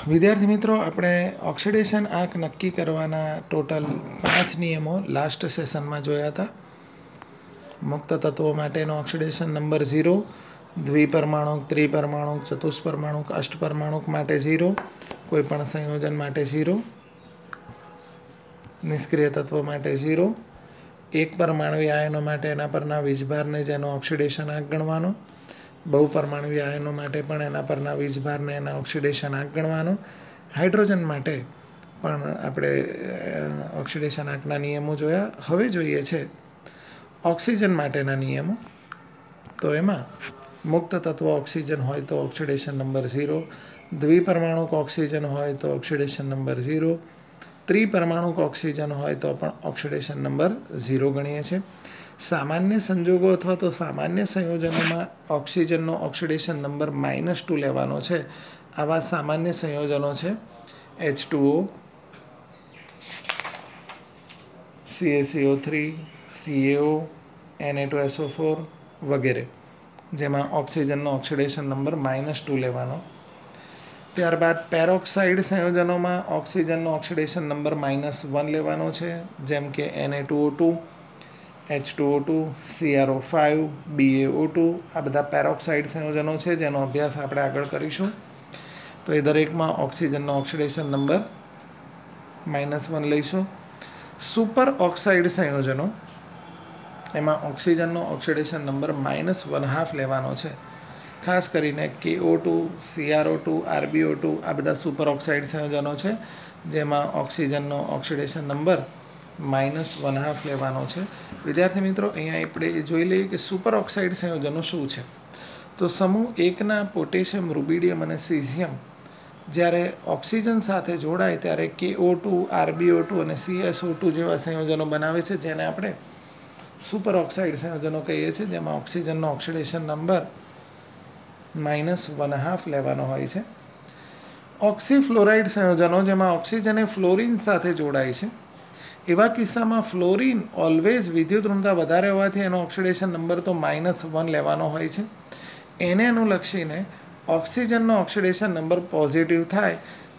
વિદ્યાર્થી મિત્રો, આપણે ઓક્સિડેશન આંક નક્કી કરવાના ટોટલ 5 નિયમો લાસ્ટ સેશનમાં જોયા હતા. મુક્ત તત્વો માટેનો ઓક્સિડેશન નંબર 0, દ્વિપરમાણુક, ત્રિપરમાણુક, ચતુષ્પરમાણુક, અષ્ટપરમાણુક માટે 0, કોઈપણ સંયોજન માટે 0, નિષ્ક્રિય તત્વો માટે 0, એક પરમાણુય આયનો માટે એના પરના વીજભારને જેનો ઓક્સિડેશન આંક ગણવાનો, બહુપરમાણુય આયનો માટે પણ એના પરના વીજભારને એના ઓક્સિડેશન આંક ગણવાનો, હાઇડ્રોજન માટે પણ આપણે ઓક્સિડેશન આંકના નિયમો જોયા. હવે જોઈએ છે ઓક્સિજન માટેના નિયમો. તો એમાં મુક્ત તત્વ ઓક્સિજન હોય તો ઓક્સિડેશન નંબર 0, દ્વિપરમાણુક ઓક્સિજન હોય તો ઓક્સિડેશન નંબર 0, ત્રિપરમાણુક ઓક્સિજન હોય તો પણ ઓક્સિડેશન નંબર 0 ગણીએ છીએ. સામાન્ય સંજોગો અથવા તો સામાન્ય સંયોજનોમાં ઓક્સિજનનો ઓક્સિડેશન નંબર -2 લેવાનો છે. આવા સામાન્ય સંયોજનો છે H2O, CaCO3, CaO, Na2SO4 વગેરે, જેમાં ઓક્સિજનનો ઓક્સિડેશન નંબર -2 લેવાનો. ત્યારબાદ પેરોક્સાઇડ સંયોજનોમાં ઓક્સિજનનો ઓક્સિડેશન નંબર -1 લેવાનો છે, જેમ કે Na2O2, H2O2, CrO5, BaO2. આ બધા પેરોક્સાઇડ સંયોજનો છે જેનો અભ્યાસ આપણે આગળ કરીશું. તો એ દરેકમાં ઓક્સિજનનો ઓક્સિડેશન નંબર -1 લઈશું. સુપર ઓક્સાઇડ સંયોજનો, એમાં ઓક્સિજનનો ઓક્સિડેશન નંબર -1/2 લેવાનો છે. ખાસ કરીને KO2, CrO2, RbO2 આ બધા સુપર ઓક્સાઇડ સંયોજનો છે જેમાં ઓક્સિજનનો ઓક્સિડેશન નંબર -1/2 લેવાનો છે. વિદ્યાર્થી મિત્રો, અહીંયા આપણે જોઈ લઈએ કે સુપર ઓક્સાઇડ સંયોજનો શું છે. તો સમૂહ 1ના પોટેશિયમ, રૂબિડિયમ અને સીઝિયમ જ્યારે ઓક્સિજન સાથે જોડાય ત્યારે KO2, RbO2 અને CSO2 જેવા સંયોજનો બનાવે છે, જેને આપણે સુપર ઓક્સાઇડ સંયોજનો કહીએ છીએ, જેમાં ઓક્સિજનનો ઓક્સિડેશન નંબર -1/2 લેવાનો હોય છે. ઓક્સીફ્લોરાઇડ સંયોજનો, જેમાં ઓક્સિજન એ ફ્લોરિન સાથે જોડાય છે. એવા કિસ્સામાં ફ્લોરિન ઓલવેઝ વિદ્યુત ઋણતા વધારે હોવાથી એનો ઓક્સિડેશન નંબર તો -1 લેવાનો હોય છે. એને અનુલક્ષીને ઓક્સિજનનો ઓક્સિડેશન નંબર પોઝિટિવ થાય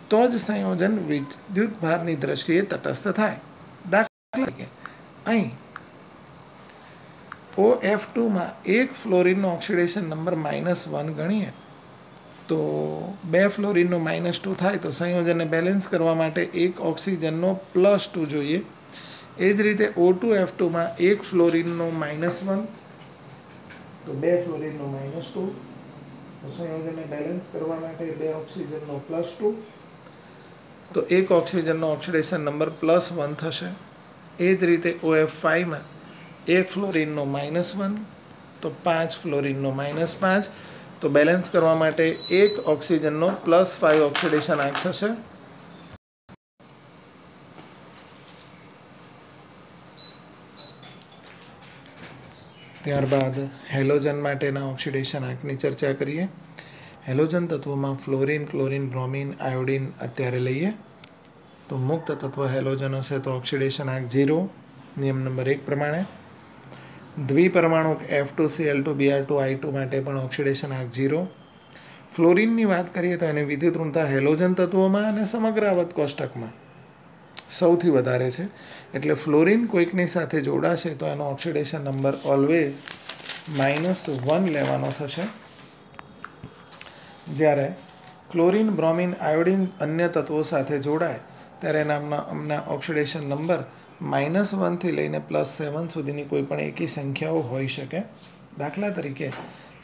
તો જ સંયોજન વિદ્યુત ભારની દ્રષ્ટિએ તટસ્થ થાય. દાખલા તરીકે અહીં OF2માં એક ફ્લોરિનનો ઓક્સિડેશન નંબર -1 ગણીએ તો 2 ફ્લોરિનનો -2 થાય તો સંયોજનને બેલેન્સ કરવા માટે એક ઓક્સિજનનો +2 જોઈએ. એ જ રીતે O2F2માં એક ફ્લોરિનનો -1 તો 2 ફ્લોરિનનો -2 તો સંયોજનને બેલેન્સ કરવા માટે 2 ઓક્સિજનનો +2 તો એક ઓક્સિજનનો ઓક્સિડેશન નંબર +1 થશે. એ જ રીતે OF5માં એક ફ્લોરિનનો -1 તો 5 ફ્લોરિનનો -5 તો બેલેન્સ કરવા માટે એક ઓક્સિજનનો +5 ઓક્સિડેશન આંક થશે. ત્યારબાદ હેલોજન માટેના ઓક્સિડેશન આંકની ચર્ચા કરીએ. હેલોજન તત્વોમાં ફ્લોરિન, ક્લોરિન, બ્રોમિન, આયોડિન અત્યારે લઈએ. તો મુક્ત તત્વ હેલોજન હશે તો ઓક્સિડેશન આંક 0, નિયમ નંબર 1 પ્રમાણે. દ્વિપરમાણુક F2Cl2Br2I2 માટે પણ ઓક્સિડેશન આંક 0. ફ્લોરિનની વાત કરીએ તો એની વિદ્યુત ઋણતા હેલોજન તત્વોમાં અને સમગ્ર આવત કોષ્ટકમાં સૌથી વધારે છે. એટલે ફ્લોરિન કોઈકની સાથે જોડાશે તો એનો ઓક્સિડેશન નંબર ઓલવેઝ -1 લેવાનો થશે. જ્યારે ક્લોરિન, બ્રોમિન, આયોડિન અન્ય તત્વો સાથે જોડાય ત્યારે એના ઓક્સિડેશન નંબર -1 થી લઈને +7 સુધીની કોઈ પણ એકી સંખ્યાઓ હોઈ શકે. દાખલા તરીકે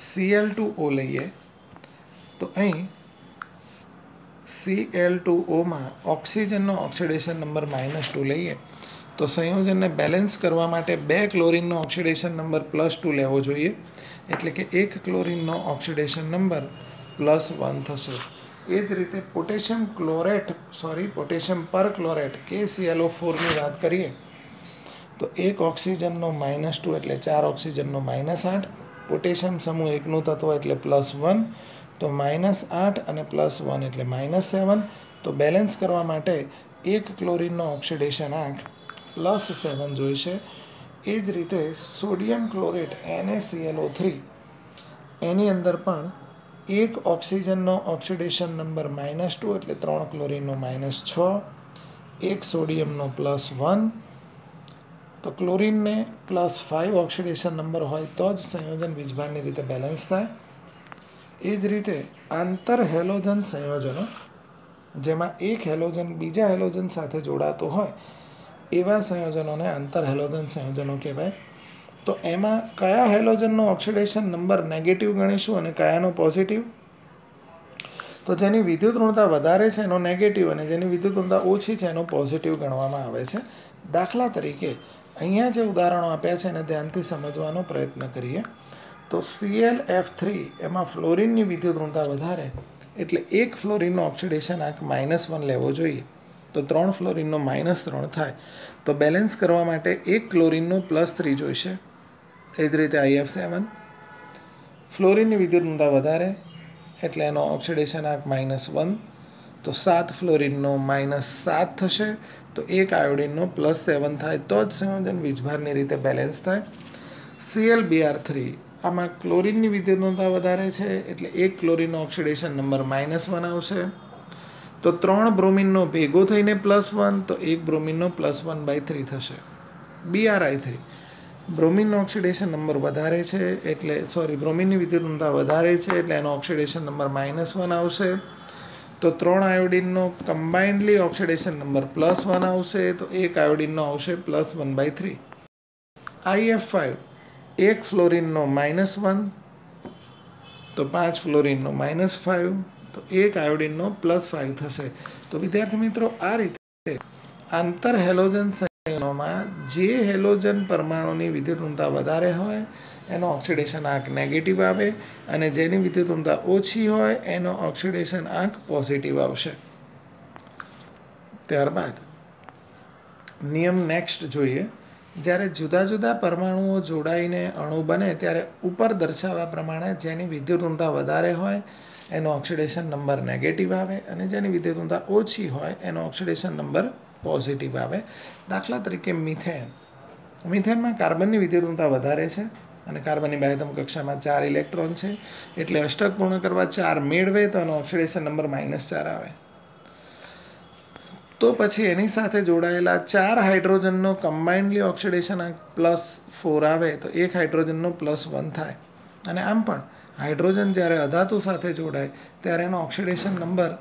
Cl2O લઈએ તો અહીં Cl2Oમાં ઓક્સિજનનો ઓક્સિડેશન નંબર -2 લઈએ તો સંયોજનને બેલેન્સ કરવા માટે 2 ક્લોરિનનો ઓક્સિડેશન નંબર +2 લેવો જોઈએ. એટલે કે એક ક્લોરિનનો ઓક્સિડેશન નંબર +1 થશે. એ જ રીતે પોટેશિયમ પરક્લોરેટ KClO4ની વાત કરીએ તો એક ઓક્સિજનનો -2 એટલે 4 ઓક્સિજનનો -8. પોટેશિયમ સમૂહ 1નું તત્વ એટલે +1 તો -8 અને +1 એટલે -7 તો બેલેન્સ કરવા માટે એક ક્લોરિનનો ઓક્સિડેશન આંક +7 જોઈશે. એ જ રીતે સોડિયમ ક્લોરેટ NaClO3 એની અંદર પણ એક ઓક્સિજનનો ઓક્સિડેશન નંબર -2 એટલે 3 ક્લોરીનનો -6, એક સોડિયમનો +1. તો ક્લોરીનને +5 ઓક્સિડેશન નંબર હોય તો જ સંયોજન વીજભારની રીતે બેલેન્સ થાય. એ જ રીતે આંતર હેલોજન સંયોજનો, જેમાં એક હેલોજન બીજા હેલોજન સાથે જોડાતો હોય એવા સંયોજનોને આંતર હેલોજન સંયોજનો કહેવાય. તો એમાં કયા હેલોજનનો ઓક્સિડેશન નંબર નેગેટિવ ગણીશું અને કયાનો પોઝિટિવ? તો જેની વિદ્યુત ઋણતા વધારે છે એનો નેગેટિવ અને જેની વિદ્યુત ઋણતા ઓછી છે એનો પોઝિટિવ ગણવામાં આવે છે. દાખલા તરીકે અહીંયા જે ઉદાહરણો આપ્યા છે એને ધ્યાનથી સમજવાનો પ્રયત્ન કરીએ. તો ClF3 એમાં ફ્લોરિનની વિદ્યુત ઋણતા વધારે એટલે એક ફ્લોરિનનો ઓક્સિડેશન આંક -1 લેવો જોઈએ. તો 3 ફ્લોરિનનો -3 થાય. તો બેલેન્સ કરવા માટે એક ક્લોરિનનો +3 જોઈશે. એ જ રીતે IF7 ફ્લોરિનની વિદ્યુત ઋણતા વધારે એટલે એનો ઓક્સિડેશન આંક -1. તો 7 ફ્લોરિનનો -7 થશે. તો એક આયોડિનનો +7 થાય તો જ સંયોજન વીજભારની રીતે બેલેન્સ થાય. ClBr3 આમાં ક્લોરિનની વિદ્યુત ઋણતા વધારે છે એટલે એક ક્લોરિનનો ઓક્સિડેશન નંબર -1 આવશે. તો 3 બ્રોમિનનો ભેગો થઈને +1 તો એક બ્રોમિનનો +1/3 થશે. Bri3 બ્રોમિનનો ઓક્સિડેશન નંબર વધારે છે એટલે બ્રોમિનની વિદ્યુત ઋણતા વધારે છે એટલે એનો ઓક્સિડેશન નંબર -1 આવશે. તો 3 આયોડિનનો કમ્બાઇન્ડલી ઓક્સિડેશન નંબર +1 આવશે તો એક આયોડિનનો આવશે +1/3. IF5 એક ફ્લોરિનનો -1 તો 5 ફ્લોરિનનો -5 તો એક આયોડિનનો +5 થશે. તો વિદ્યાર્થી મિત્રો આ રીતે આંતર હેલોજન સંયોજનોમાં જે હેલોજન પરમાણુની વિદ્યુત ઋણતા વધારે હોય એનો ઓક્સિડેશન આંક નેગેટિવ આવે અને જેની વિદ્યુત ઋણતા ઓછી હોય એનો ઓક્સિડેશન આંક પોઝિટિવ આવશે. ત્યારબાદ નિયમ નેક્સ્ટ જોઈએ. જ્યારે જુદા જુદા પરમાણુઓ જોડાઈને અણુ બને ત્યારે ઉપર દર્શાવ્યા પ્રમાણે જેની વિદ્યુત ઋણતા વધારે હોય એનો ઓક્સિડેશન નંબર નેગેટિવ આવે અને જેની વિદ્યુત ઋણતા ઓછી હોય એનો ઓક્સિડેશન નંબર પોઝિટિવ આવે. દાખલા તરીકે મિથેનમાં કાર્બનની વિદ્યુત ઋણતા વધારે છે અને કાર્બનની બાહ્યતમ કક્ષામાં 4 ઇલેક્ટ્રોન છે એટલે અષ્ટક પૂર્ણ કરવા 4 મેળવે તો એનો ઓક્સિડેશન નંબર -4 આવે. તો પછી એની સાથે જોડાયેલા 4 હાઇડ્રોજનનો કમ્બાઇન્ડલી ઓક્સિડેશન આંક +4 આવે તો એક હાઇડ્રોજનનો +1 થાય. અને આમ પણ હાઇડ્રોજન જ્યારે અધાતુ સાથે જોડાય ત્યારે એનો ઓક્સિડેશન નંબર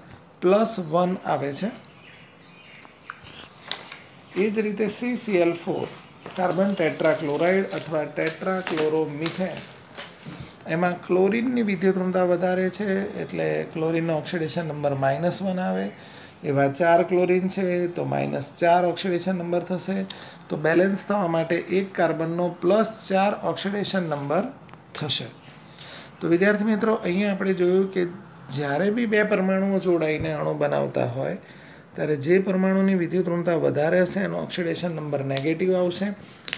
+1 આવે છે. એ જ રીતે CCl4 કાર્બન ટેટ્રાક્લોરાઇડ અથવા ટેટ્રાક્લોરોમિથેન એમાં ક્લોરિનની વિદ્યુત ઋણતા વધારે છે એટલે ક્લોરિનનો ઓક્સિડેશન નંબર -1 આવે. એવા 4 ક્લોરિન છે તો -4 ઓક્સિડેશન નંબર થશે. તો બેલેન્સ થવા માટે એક કાર્બનનો +4 ઓક્સિડેશન નંબર થશે. તો વિદ્યાર્થી મિત્રો અહીંયા આપણે જોયું કે જ્યારે બી બે પરમાણુઓ જોડાઈને અણુ બનાવતા હોય ત્યારે જે પરમાણુની વિદ્યુત ઋણતા વધારે હશે એનો ઓક્સિડેશન નંબર નેગેટિવ આવશે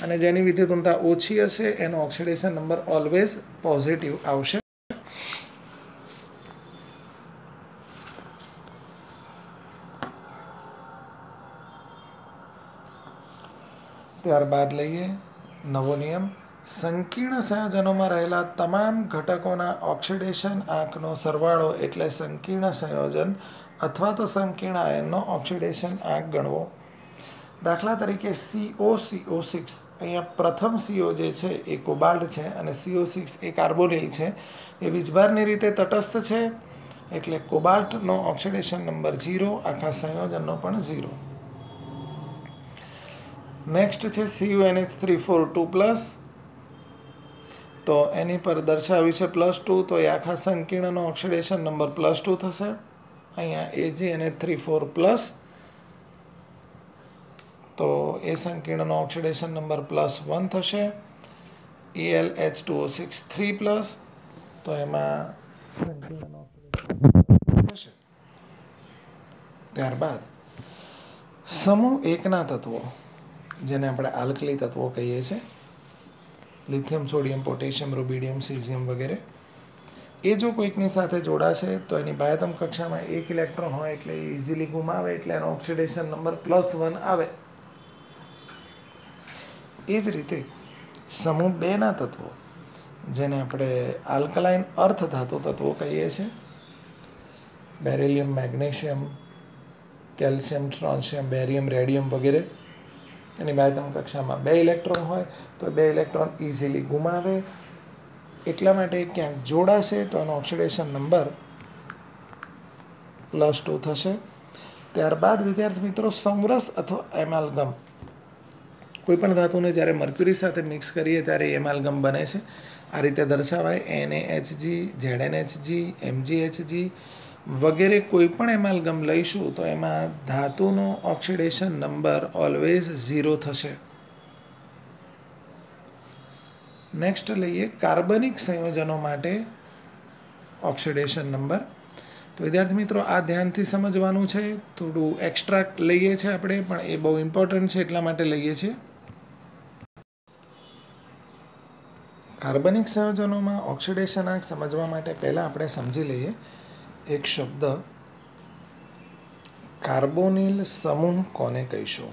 અને જેની વિદ્યુત ઋણતા ઓછી હશે એનો ઓક્સિડેશન નંબર ઓલવેઝ પોઝિટિવ આવશે. ત્યારબાદ લઈએ નવો નિયમ. સંકીર્ણ સંયોજનોમાં રહેલા તમામ ઘટકોના ઓક્સિડેશન આંકનો સરવાળો એટલે સંકીર્ણ સંયોજન અથવા તો સંકીર્ણ આયનનો ઓક્સિડેશન આંક ગણવો. દાખલા તરીકે COCO6 અહીંયા પ્રથમ CO જે છે એ કોબાલ્ટ છે અને CO6 એ કાર્બોનિલ છે. એ વીજભારની રીતે તટસ્થ છે એટલે કોબાલ્ટનો ઓક્સિડેશન નંબર 0, આખા સંયોજનનો પણ 0. નેક્સ્ટ છે CuNH342+, તો એની પર દર્શાવ્યું છે +2 તો એ આખા સંકીર્ણનો ઓક્સિડેશન નંબર +2 થશે. અહીંયા AgNH34+, તો એ સંકીર્ણનો ઓક્સિડેશન નંબર +1 થશે. AlH2O6 તો એમાં સંકીર્ણનો ઓક્સિડેશન થશે. ત્યારબાદ સમૂહ 1ના તત્વો જેને આપણે આલ્કલી તત્વો કહીએ છીએ, lithium, sodium, potassium, rubidium, caesium વગેરે, એ જો કોઈકની સાથે જોડાશે તો એની બાહ્યતમ કક્ષામાં 1 ઇલેક્ટ્રોન હોય એટલે એ ઇઝીલી ગુમાવે એટલે એનો ઓક્સિડેશન નંબર +1 આવે. એ જ રીતે સમૂહ 2ના તત્વો જેને આપણે આલ્કલાઇન અર્થ ધાતુ તત્વો કહીએ છીએ. Beryllium, magnesium, calcium, strontium, barium, radium વગેરે. એની બાહ્યતમ કક્ષામાં 2 ઇલેક્ટ્રોન હોય તો 2 ઇલેક્ટ્રોન ઇઝીલી ગુમાવે. એટલા માટે ક્યાંક જોડાશે તો એનો ઓક્સિડેશન નંબર +2 થશે. ત્યારબાદ વિદ્યાર્થી મિત્રો સમરસ અથવા એમાલ્ગમ. કોઈપણ ધાતુને જ્યારે મર્ક્યુરી સાથે મિક્સ કરીએ ત્યારે એમાલ્ગમ બને છે. આ રીતે દર્શાવાય NaHg, ZnHg, MgHg વગેરે કોઈ પણ એમાલ્ગમ લઈશું તો એમાં ધાતુનો ઓક્સિડેશન નંબર ઓલવેઝ 0 થશે. નેક્સ્ટ લઈએ કાર્બનિક સંયોજનો માટે ઓક્સિડેશન નંબર. તો વિદ્યાર્થી મિત્રો આ ધ્યાનથી સમજવાનું છે. થોડું એક્સ્ટ્રાક્ટ લઈએ છીએ આપણે, પણ એ બહુ ઇમ્પોર્ટન્ટ છે એટલા માટે લઈએ છીએ. કાર્બનિક સંયોજનોમાં ઓક્સિડેશન આંક સમજવા માટે પહેલાં આપણે સમજી લઈએ એક શબ્દ કાર્બોનિલ સમૂહ કોને કહીશું.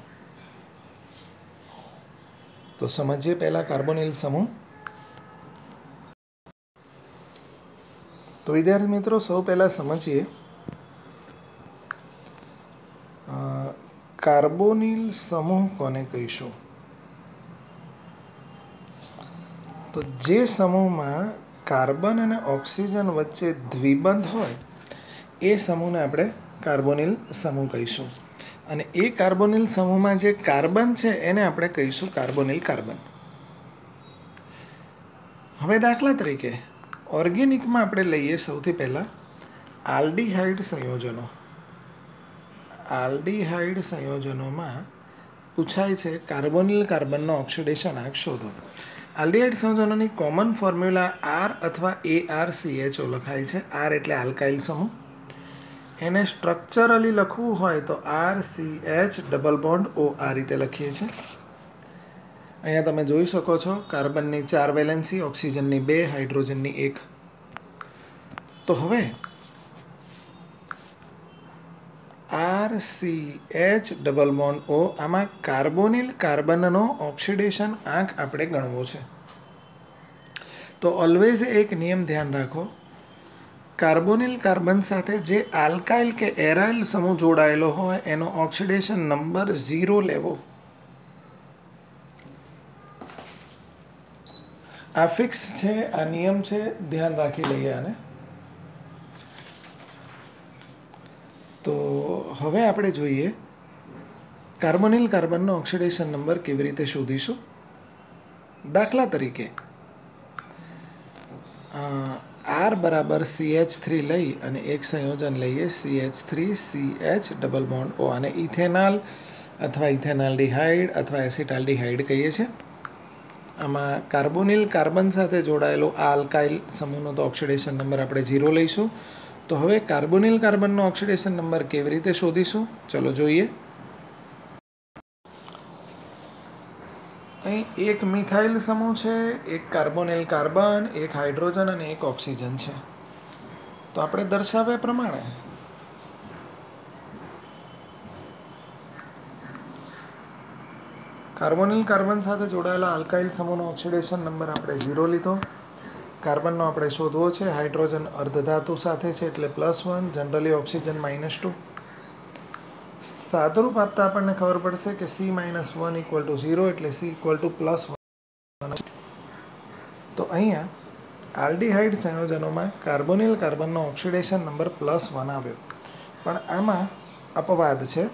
તો સમજીએ પહેલાં કાર્બોનિલ સમૂહ. તો વિદ્યાર્થી મિત્રો સૌ પહેલાં સમજીએ કાર્બોનિલ સમૂહ કોને કહીશું. તો જે સમૂહમાં કાર્બન અને ઓક્સિજન વચ્ચે દ્વિબંધ હોય એ સમૂહને આપણે કાર્બોનિલ સમૂહ કહીશું. અને એ કાર્બોનિલ સમૂહમાં જે કાર્બન છે એને આપણે કહીશું કાર્બોનિલ કાર્બન. હવે દાખલા તરીકે ઓર્ગેનિકમાં આપણે લઈએ સૌથી પહેલાં આલ્ડીહાઇડ સંયોજનો. આલ્ડીહાઇડ સંયોજનોમાં પૂછાય છે કાર્બોનિલ કાર્બનનો ઓક્સિડેશન આંક શોધો. આલ્ડીહાઇડ સંયોજનોની કોમન ફોર્મ્યુલા R અથવા ArCHO લખાય છે. R એટલે આલ્કાઇલ સમૂહ. એને સ્ટ્રક્ચરલી લખવું હોય તો RCH ડબલ બોન્ડ O આ રીતે લખીએ છીએ. અહીંયા તમે જોઈ શકો છો કાર્બનની 4 વેલેન્સી, ઓક્સિજનની 2, હાઇડ્રોજનની 1. તો હવે RCH ડબલ બોન્ડ O આમાં કાર્બોનિલ કાર્બનનો ઓક્સિડેશન આંક આપણે ગણવો છે. તો ઓલવેઝ એક નિયમ ધ્યાન રાખો, કાર્બોનિલ કાર્બન સાથે જે આલ્કાઇલ કે એરાઇલ સમૂહ જોડાયેલો હોય એનો ઓક્સિડેશન નંબર 0 લેવો. આ ફિક્સ છે, આ નિયમ છે, ધ્યાન રાખી લઈએ આને. તો હવે આપણે જોઈએ કાર્બોનિલ કાર્બનનો ઓક્સિડેશન નંબર કેવી રીતે શોધીશું. દાખલા તરીકે R બરાબર CH3 લઈ અને એક સંયોજન લઈએ CH3CH ડબલ બોન્ડ O. આને ઇથેનોલ અથવા ઇથેનાલ્ડિહાઇડ અથવા એસિટાલ્ડિહાઇડ કહીએ છીએ. આમાં કાર્બોનિલ કાર્બન સાથે જોડાયેલો આ આલ્કાઇલ સમૂહનો તો ઓક્સિડેશન નંબર આપણે 0 લઈશું. તો હવે કાર્બોનિલ કાર્બનનો ઓક્સિડેશન નંબર કેવી રીતે શોધીશું ચલો જોઈએ. અહીં એક મિથાઇલ સમૂહ છે, એક કાર્બોનિલ કાર્બન, એક હાઇડ્રોજન અને એક ઓક્સિજન છે. તો આપણે દર્શાવ્યા પ્રમાણે કાર્બોનિલ કાર્બન સાથે જોડાયેલા આલ્કાઇલ સમૂહનો ઓક્સિડેશન નંબર આપણે 0 લીધો. કાર્બનનો આપણે શોધવો છે. હાઇડ્રોજન અર્ધધાતુ સાથે છે એટલે +1, જનરલી ઓક્સિજન -2. સાદુરૂપ આપતા આપણને ખબર પડશે કે C - 1 = 0 એટલે C = +1. તો અહીંયા આલ્ડીહાઇડ સંયોજનોમાં કાર્બોનિલ કાર્બનનો ઓક્સિડેશન નંબર +1 આવ્યો. પણ આમાં અપવાદ છે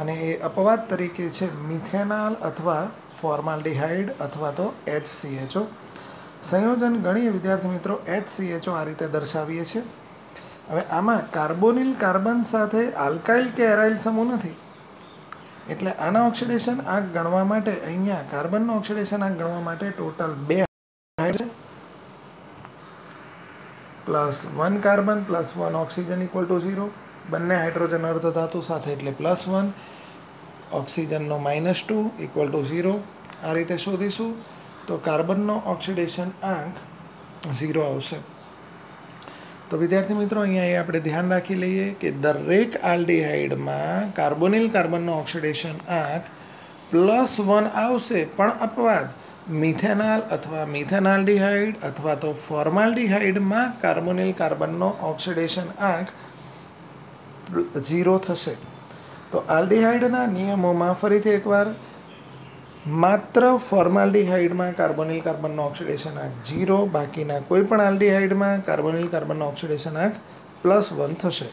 અને એ અપવાદ તરીકે છે મિથેનોલ અથવા ફોર્માલ્ડિહાઇડ અથવા તો HCHO સંયોજન. ગણીએ વિદ્યાર્થી મિત્રો HCHO આ રીતે દર્શાવીએ છીએ. હવે આમાં કાર્બોનિલ કાર્બન સાથે આલ્કાઇલ કે એરાઇલ સમૂહ નથી એટલે આના ઓક્સિડેશન આંક ગણવા માટે અહીંયા કાર્બનનો ઓક્સિડેશન આંક ગણવા માટે ટોટલ 2 હાઇડ્રોજન +1 કાર્બન +1 ઓક્સિજન = 0. બંને હાઇડ્રોજન અર્ધધાતુ સાથે એટલે +1, ઓક્સિજનનો -2 = 0. આ રીતે શોધીશું તો કાર્બનનો ઓક્સિડેશન આંક 0 આવશે. તો વિદ્યાર્થી મિત્રો અહીંયા આપણે ધ્યાન રાખી લઈએ કે દરેક આલ્ડીહાઇડમાં કાર્બોનિલ કાર્બનનો ઓક્સિડેશન આંક +1 આવશે, પણ અપવાદ મિથેનોલ અથવા મિથેનાલ્ડિહાઇડ અથવા તો ફોર્માલ્ડિહાઇડમાં કાર્બોનિલ કાર્બનનો ઓક્સિડેશન આંક 0 થશે. તો આલ્ડિહાઇડના નિયમોમાં ફરીથી એકવાર માત્ર ફોર્માલ્ડિહાઇડમાં કાર્બોનિલ કાર્બનનો ઓક્સિડેશન આંક 0, બાકીના કોઈ પણ આલ્ડિહાઇડમાં કાર્બોનિલ કાર્બનનો ઓક્સિડેશન આંક +1 થશે.